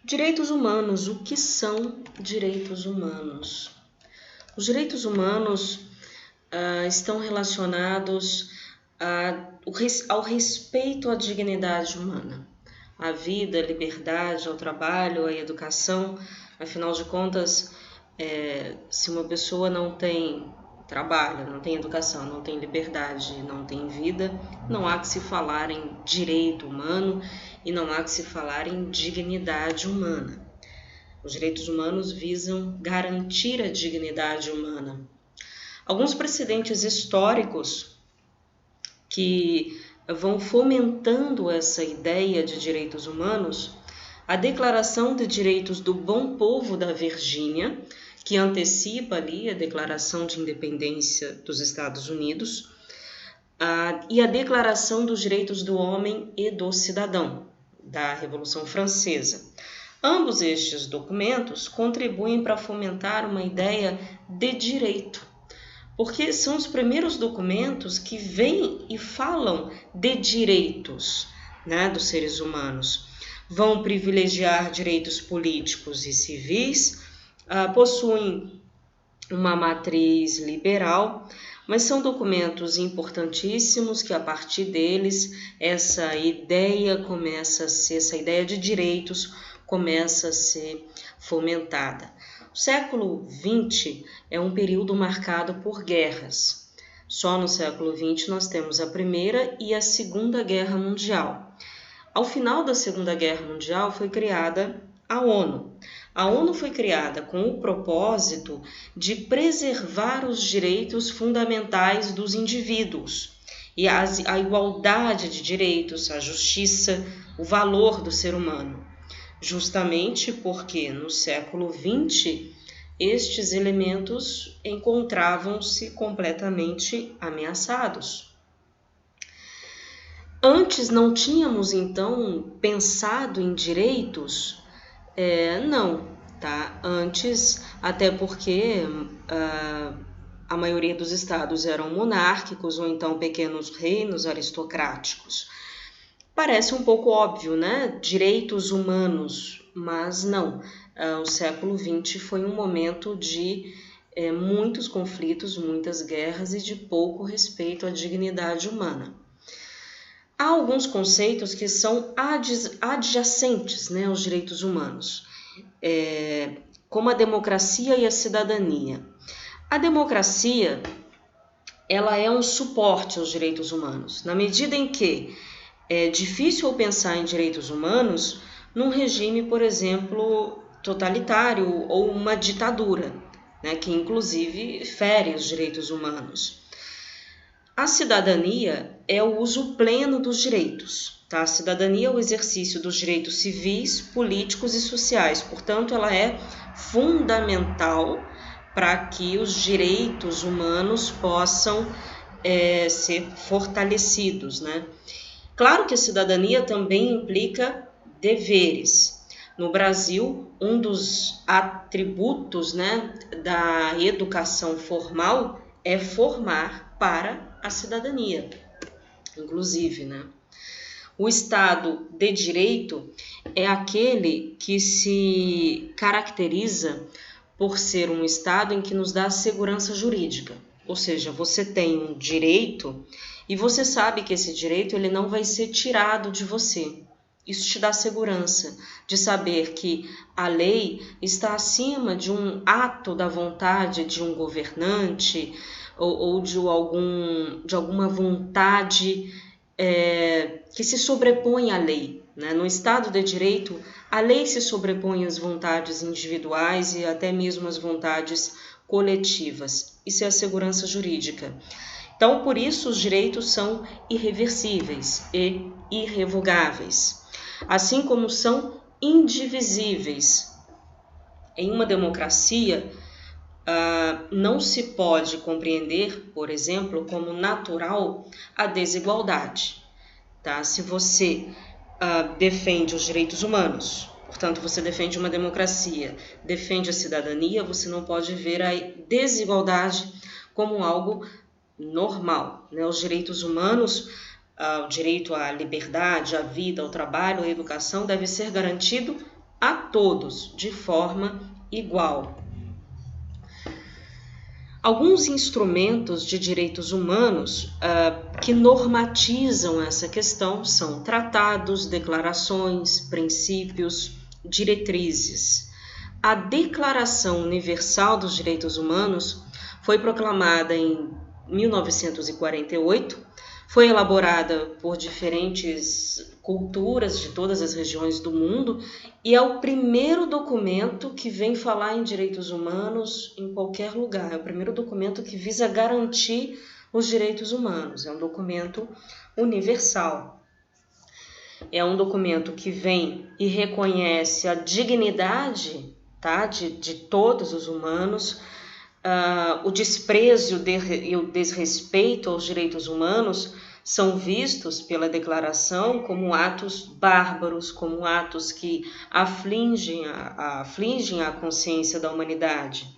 Direitos humanos. O que são direitos humanos? Os direitos humanos estão relacionados ao respeito à dignidade humana, à vida, à liberdade, ao trabalho, à educação. Afinal de contas, se uma pessoa não tem trabalho, não tem educação, não tem liberdade, não tem vida, não há que se falar em direito humano e não há que se falar em dignidade humana. Os direitos humanos visam garantir a dignidade humana. Alguns precedentes históricos que vão fomentando essa ideia de direitos humanos: a Declaração de Direitos do Bom Povo da Virgínia, que antecipa ali a Declaração de Independência dos Estados Unidos, e a Declaração dos Direitos do Homem e do Cidadão, da Revolução Francesa. Ambos estes documentos contribuem para fomentar uma ideia de direito, porque são os primeiros documentos que vêm e falam de direitos, dos seres humanos. Vão privilegiar direitos políticos e civis, possuem uma matriz liberal, mas são documentos importantíssimos que, a partir deles, essa ideia de direitos começa a ser fomentada. O século XX é um período marcado por guerras. Só no século XX nós temos a Primeira e a Segunda Guerra Mundial. Ao final da Segunda Guerra Mundial foi criada a ONU. A ONU foi criada com o propósito de preservar os direitos fundamentais dos indivíduos e a igualdade de direitos, a justiça, o valor do ser humano. Justamente porque no século XX estes elementos encontravam-se completamente ameaçados. Antes não tínhamos então pensado em direitos? Não, tá? Antes, até porque a maioria dos estados eram monárquicos ou então pequenos reinos aristocráticos. Parece um pouco óbvio, né? Direitos humanos, mas não. O século XX foi um momento de muitos conflitos, muitas guerras e de pouco respeito à dignidade humana. Há alguns conceitos que são adjacentes, aos direitos humanos, como a democracia e a cidadania. A democracia, ela é um suporte aos direitos humanos, na medida em que é difícil pensar em direitos humanos num regime, por exemplo, totalitário ou uma ditadura, que inclusive fere os direitos humanos. A cidadania é o uso pleno dos direitos. Tá? A cidadania é o exercício dos direitos civis, políticos e sociais. Portanto, ela é fundamental para que os direitos humanos possam ser fortalecidos. Claro que a cidadania também implica deveres. No Brasil, um dos atributos da educação formal é formar para a cidadania, inclusive. O Estado de Direito é aquele que se caracteriza por ser um Estado em que nos dá segurança jurídica. Ou seja, você tem um direito e você sabe que esse direito ele não vai ser tirado de você. Isso te dá segurança de saber que a lei está acima de um ato da vontade de um governante ou de alguma vontade que se sobrepõe à lei. No Estado de Direito, a lei se sobrepõe às vontades individuais e até mesmo às vontades coletivas. Isso é a segurança jurídica. Então, por isso, os direitos são irreversíveis e irrevogáveis, assim como são indivisíveis. Em uma democracia, não se pode compreender, por exemplo, como natural a desigualdade. Tá? Se você defende os direitos humanos, portanto, você defende uma democracia, defende a cidadania, você não pode ver a desigualdade como algo normal. Os direitos humanos, o direito à liberdade, à vida, ao trabalho, à educação deve ser garantido a todos de forma igual. Alguns instrumentos de direitos humanos que normatizam essa questão são tratados, declarações, princípios, diretrizes. A Declaração Universal dos Direitos Humanos foi proclamada em 1948, foi elaborada por diferentes culturas de todas as regiões do mundo e é o primeiro documento que vem falar em direitos humanos em qualquer lugar. É o primeiro documento que visa garantir os direitos humanos. É um documento universal. É um documento que vem e reconhece a dignidade, tá, de todos os humanos, o desprezo e o desrespeito aos direitos humanos são vistos pela declaração como atos bárbaros, como atos que afligem a consciência da humanidade.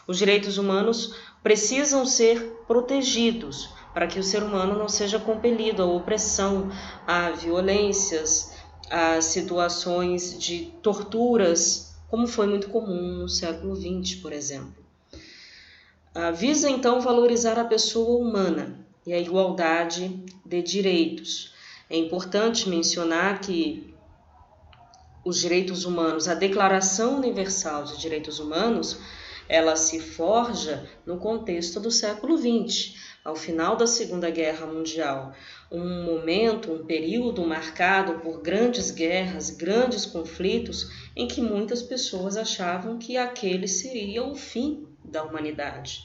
Os direitos humanos precisam ser protegidos para que o ser humano não seja compelido à opressão, a violências, a situações de torturas, como foi muito comum no século XX, por exemplo. Visa então valorizar a pessoa humana e a igualdade de direitos. É importante mencionar que os direitos humanos, a Declaração Universal de Direitos Humanos, ela se forja no contexto do século XX, ao final da Segunda Guerra Mundial, um momento, um período marcado por grandes guerras, grandes conflitos, em que muitas pessoas achavam que aquele seria o fim da humanidade.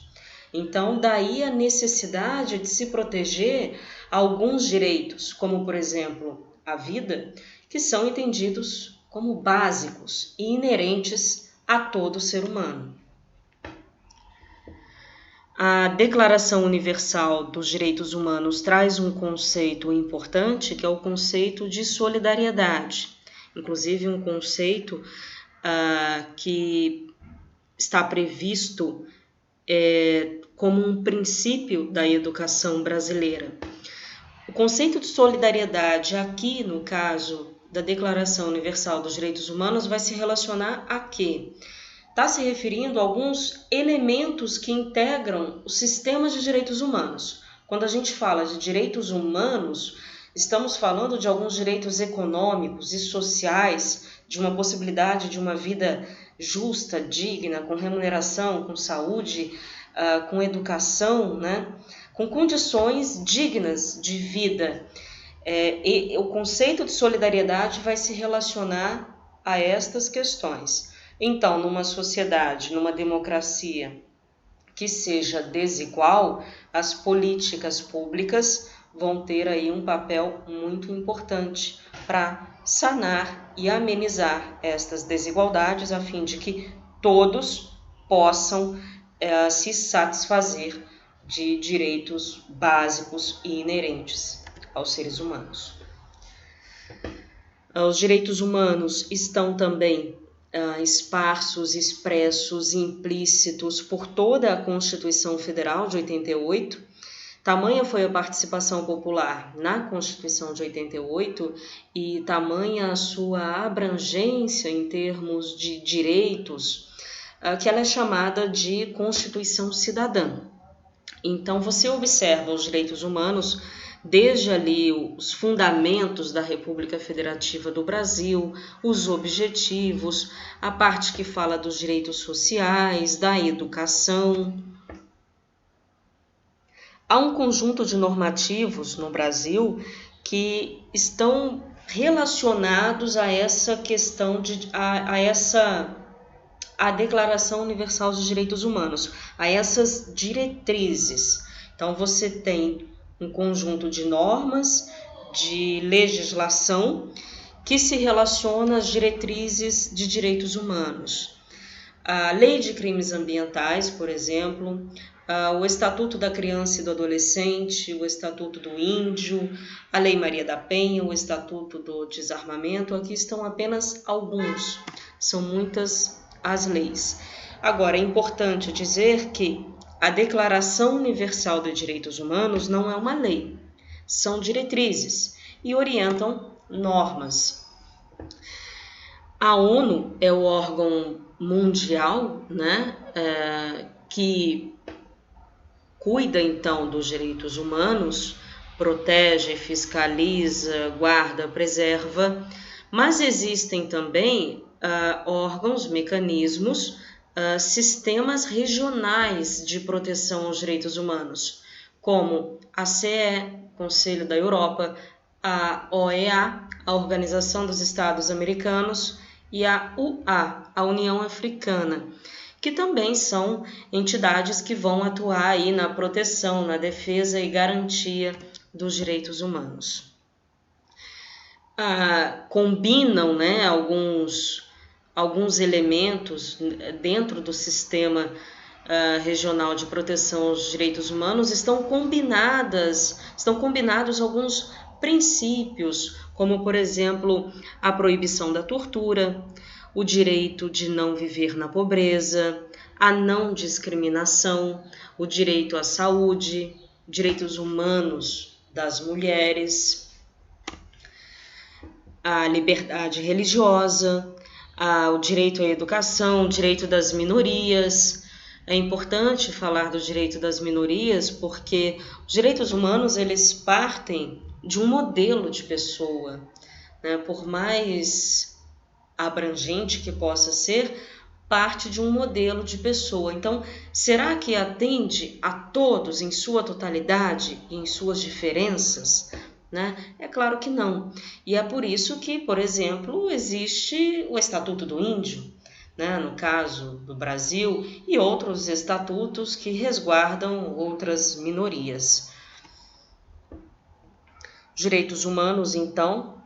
Então, daí a necessidade de se proteger alguns direitos, como, por exemplo, a vida, que são entendidos como básicos e inerentes a todo ser humano. A Declaração Universal dos Direitos Humanos traz um conceito importante, que é o conceito de solidariedade. Inclusive, um conceito que está previsto como um princípio da educação brasileira. O conceito de solidariedade aqui, no caso da Declaração Universal dos Direitos Humanos, vai se relacionar a quê? Está se referindo a alguns elementos que integram os sistemas de direitos humanos. Quando a gente fala de direitos humanos, estamos falando de alguns direitos econômicos e sociais, de uma possibilidade de uma vida justa, digna, com remuneração, com saúde, com educação, né? Com condições dignas de vida. E o conceito de solidariedade vai se relacionar a estas questões. Então, numa sociedade, numa democracia que seja desigual, as políticas públicas vão ter aí um papel muito importante para sanar e amenizar estas desigualdades, a fim de que todos possam se satisfazer de direitos básicos e inerentes aos seres humanos. Os direitos humanos estão também esparsos, expressos, implícitos por toda a Constituição Federal de 88. Tamanha foi a participação popular na Constituição de 88 e tamanha a sua abrangência em termos de direitos, que ela é chamada de Constituição Cidadã. Então, você observa os direitos humanos desde ali os fundamentos da República Federativa do Brasil, os objetivos, a parte que fala dos direitos sociais, da educação. Há um conjunto de normativos no Brasil que estão relacionados a essa questão, a Declaração Universal dos Direitos Humanos, a essas diretrizes. Então, você tem um conjunto de normas, de legislação, que se relaciona às diretrizes de direitos humanos. A Lei de Crimes Ambientais, por exemplo, o Estatuto da Criança e do Adolescente, o Estatuto do Índio, a Lei Maria da Penha, o Estatuto do Desarmamento, aqui estão apenas alguns, são muitas as leis. Agora, é importante dizer que a Declaração Universal de Direitos Humanos não é uma lei, são diretrizes e orientam normas. A ONU é o órgão mundial, né, que cuida então dos direitos humanos, protege, fiscaliza, guarda, preserva, mas existem também órgãos, mecanismos, sistemas regionais de proteção aos direitos humanos, como a CE, Conselho da Europa, a OEA, a Organização dos Estados Americanos, e a UA, a União Africana, que também são entidades que vão atuar aí na proteção, na defesa e garantia dos direitos humanos. Combinam, né, alguns elementos dentro do sistema regional de proteção aos direitos humanos, estão combinados alguns princípios, como, por exemplo, a proibição da tortura, o direito de não viver na pobreza, a não discriminação, o direito à saúde, direitos humanos das mulheres, a liberdade religiosa, o direito à educação, o direito das minorias. É importante falar do direito das minorias porque os direitos humanos eles partem de um modelo de pessoa, né? Por mais abrangente que possa ser, parte de um modelo de pessoa. Então, será que atende a todos em sua totalidade e em suas diferenças? Né? É claro que não. E é por isso que, por exemplo, existe o Estatuto do Índio, né, no caso do Brasil, e outros estatutos que resguardam outras minorias. Direitos humanos, então,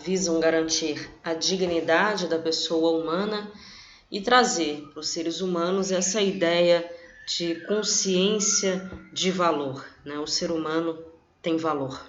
visam garantir a dignidade da pessoa humana e trazer para os seres humanos essa ideia de consciência de valor, né? O ser humano tem valor.